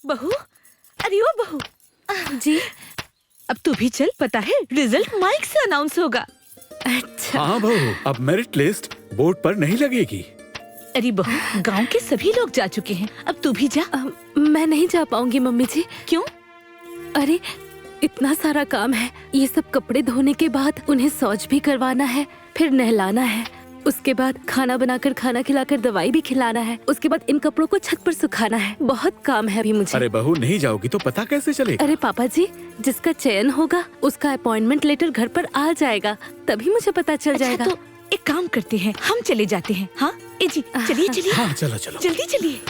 बहू, अरे ओ बहू। जी। अब तू भी चल, पता है रिजल्ट माइक से अनाउंस होगा। अच्छा। हाँ बहू, अब मेरिट लिस्ट बोर्ड पर नहीं लगेगी। अरे बहू, गांव के सभी लोग जा चुके हैं, अब तू भी जा। मैं नहीं जा पाऊंगी मम्मी जी। क्यों? अरे इतना सारा काम है, ये सब कपड़े धोने के बाद उन्हें शौच भी करवाना है, फिर नहलाना है, उसके बाद खाना बनाकर खाना खिलाकर दवाई भी खिलाना है, उसके बाद इन कपड़ों को छत पर सुखाना है। बहुत काम है अभी मुझे। अरे बहू, नहीं जाओगी तो पता कैसे चलेगा? अरे पापा जी, जिसका चयन होगा उसका अपॉइंटमेंट लेटर घर पर आ जाएगा, तभी मुझे पता चल जाएगा। तो एक काम करते हैं, हम चले जाते हैं। हाँ ए जी, चलिए चलिए। हाँ चलो चलो जल्दी चलिए।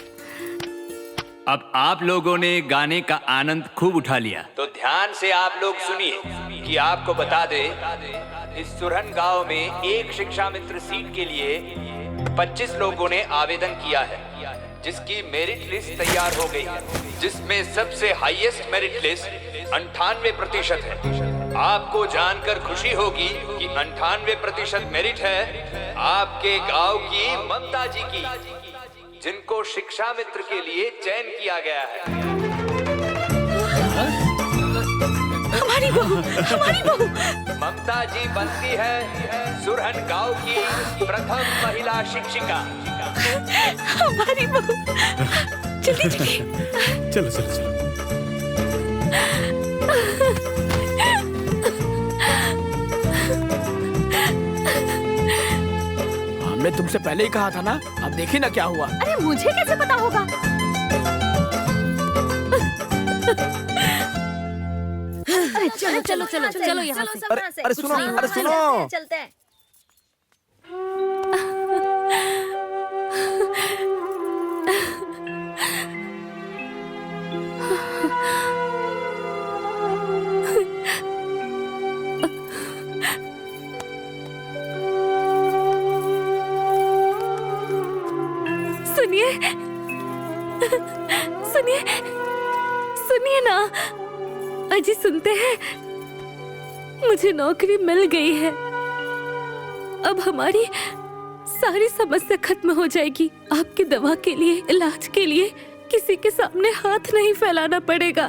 अब आप लोगों ने गाने का आनंद खूब उठा लिया, तो ध्यान से आप लोग सुनिए कि आपको बता दे, इस सुरहन गांव में एक शिक्षा मित्र सीट के लिए 25 लोगों ने आवेदन किया है, जिसकी मेरिट लिस्ट तैयार हो गई है, जिसमें सबसे हाईएस्ट मेरिट लिस्ट 98% है। आपको जानकर खुशी होगी कि 98% मेरिट है आपके गांव की ममता जी की, जिनको शिक्षा मित्र के लिए चयन किया गया है। हमारी बहू, हमारी बहू। ममता जी बनती है सुरहन गांव की प्रथम महिला शिक्षिका। हमारी बहू। जल्दी चलिए। चलो चलो चलो। हमने तुमसे पहले ही कहा था ना, अब देखी ना क्या हुआ। अरे मुझे कैसे पता होगा? चलो चलो चलो चलो यहाँ से। अरे सुनो। चलते हैं। सुनिए सुनिए सुनिए ना अजी, सुनते हैं? मुझे नौकरी मिल गई है, अब हमारी सारी समस्या खत्म हो जाएगी। आपकी दवा के लिए, इलाज के लिए किसी के सामने हाथ नहीं फैलाना पड़ेगा।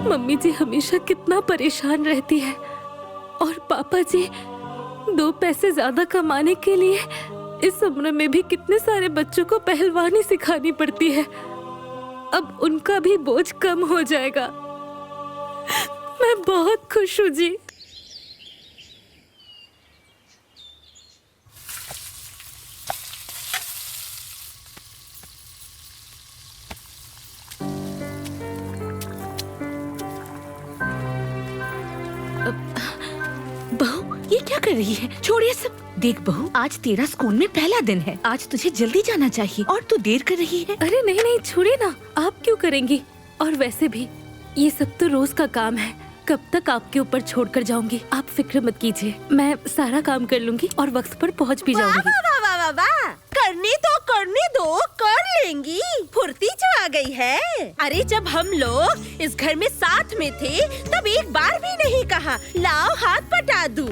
मम्मी जी हमेशा कितना परेशान रहती है, और पापा जी 2 पैसे ज्यादा कमाने के लिए इस उम्र में भी कितने सारे बच्चों को पहलवानी सिखानी पड़ती है। अब उनका भी बोझ कम हो जाएगा। मैं बहुत खुश हूँ जी। बहू, ये क्या कर रही है? छोड़ ये सब। देख बहू, आज तेरा स्कूल में पहला दिन है, आज तुझे जल्दी जाना चाहिए और तू देर कर रही है। अरे नहीं नहीं, छोड़िए ना, आप क्यों करेंगी? और वैसे भी ये सब तो रोज का काम है, कब तक आपके ऊपर छोड़कर जाऊंगी? आप फिक्र मत कीजिए, मैं सारा काम कर लूंगी और वक्त पर पहुंच भी जाऊंगी। वाह वाह वाह वाह, करने दो, कर लेंगी। फुर्ती जो आ गई है। अरे जब हम लोग इस घर में साथ में थे, तब एक बार भी नहीं कहा लाओ हाथ पटा दूं।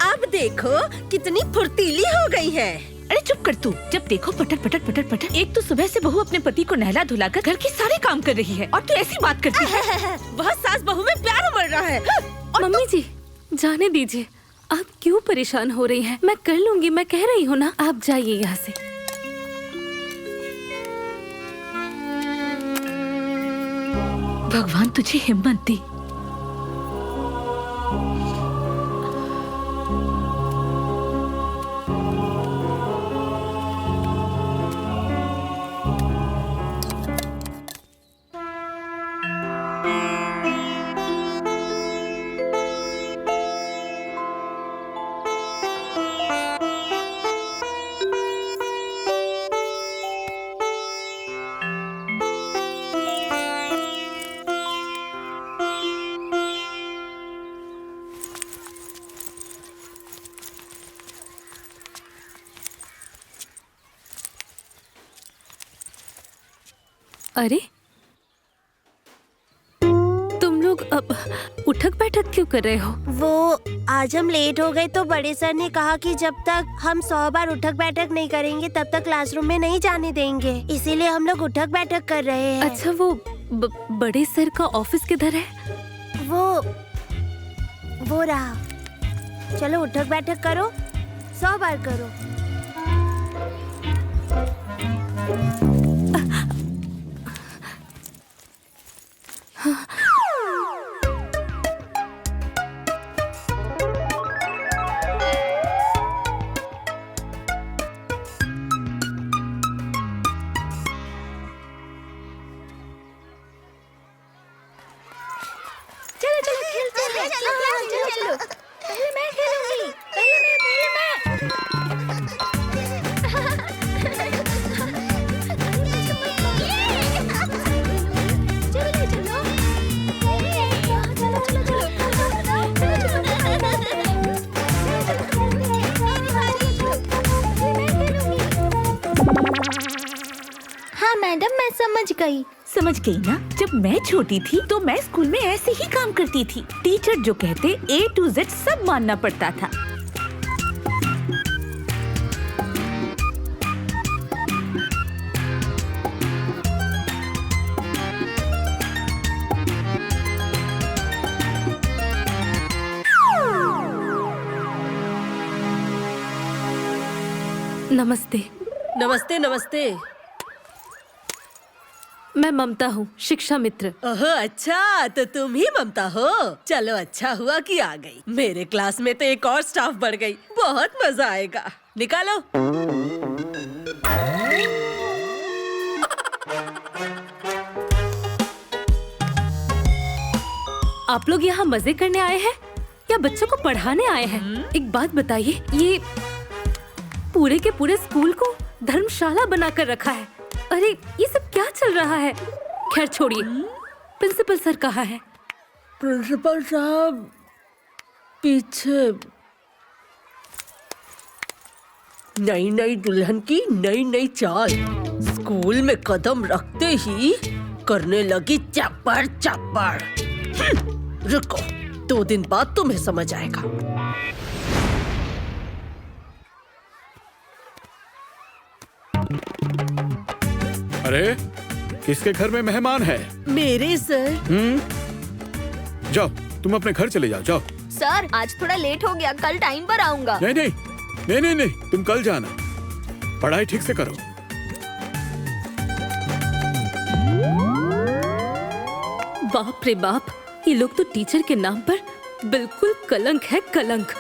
अब देखो कितनी फुर्तीली हो गई है। अरे चुप कर तू, जब देखो पटक पटक पटक पटक। एक तो सुबह से बहू अपने पति को नहला धुलाकर घर के सारे काम कर रही है, और तू ऐसी बात करती है। बहुत सास बहू में प्यार उमड़ रहा है। मम्मी जी जाने दीजिए, आप क्यों परेशान हो रही हैं? मैं कर लूंगी, मैं कह रही हूँ ना। आप जाइए यहाँ से। भगवान तुझे हिम्मत दे। अरे तुम लोग अब उठक बैठक क्यों कर रहे हो? वो आज हम लेट हो गए तो बड़े सर ने कहा कि जब तक हम 100 बार उठक बैठक नहीं करेंगे तब तक क्लासरूम में नहीं जाने देंगे, इसीलिए हम लोग उठक बैठक कर रहे हैं। अच्छा, वो बड़े सर का ऑफिस किधर है? वो रहा। चलो उठक बैठक करो, 100 बार करो। चलो चलो खेलते हैं। चलो चलो पहले मैं खेलूंगी। हाँ मैडम, मैं समझ गई। समझ गई ना? जब मैं छोटी थी तो मैं स्कूल में ऐसे ही काम करती थी। टीचर जो कहते A to Z सब मानना पड़ता था। नमस्ते। नमस्ते नमस्ते। मैं ममता हूँ, शिक्षा मित्र। ओह अच्छा, तो तुम ही ममता हो। चलो अच्छा हुआ कि आ गई। मेरे क्लास में तो एक और स्टाफ बढ़ गई, बहुत मजा आएगा। निकालो। आप लोग यहाँ मजे करने आए हैं या बच्चों को पढ़ाने आए हैं? एक बात बताइए, ये पूरे के पूरे स्कूल को धर्मशाला बनाकर रखा है। अरे ये सब क्या चल रहा है? खैर छोड़िए, प्रिंसिपल सर कहाँ है? प्रिंसिपल साहब पीछे। नई नई दुल्हन की नई नई चाल। स्कूल में कदम रखते ही करने लगी चप्पड़ चप्पड़। रुको, 2 दिन बाद तुम्हें समझ आएगा। अरे किसके घर में मेहमान है? मेरे सर। जाओ, तुम अपने घर चले जाओ। जाओ। सर आज थोड़ा लेट हो गया, कल टाइम पर आऊंगा। नहीं नहीं नहीं नहीं नहीं, तुम कल जाना। पढ़ाई ठीक से करो। बाप रे बाप, ये लोग तो टीचर के नाम पर बिल्कुल कलंक है, कलंक।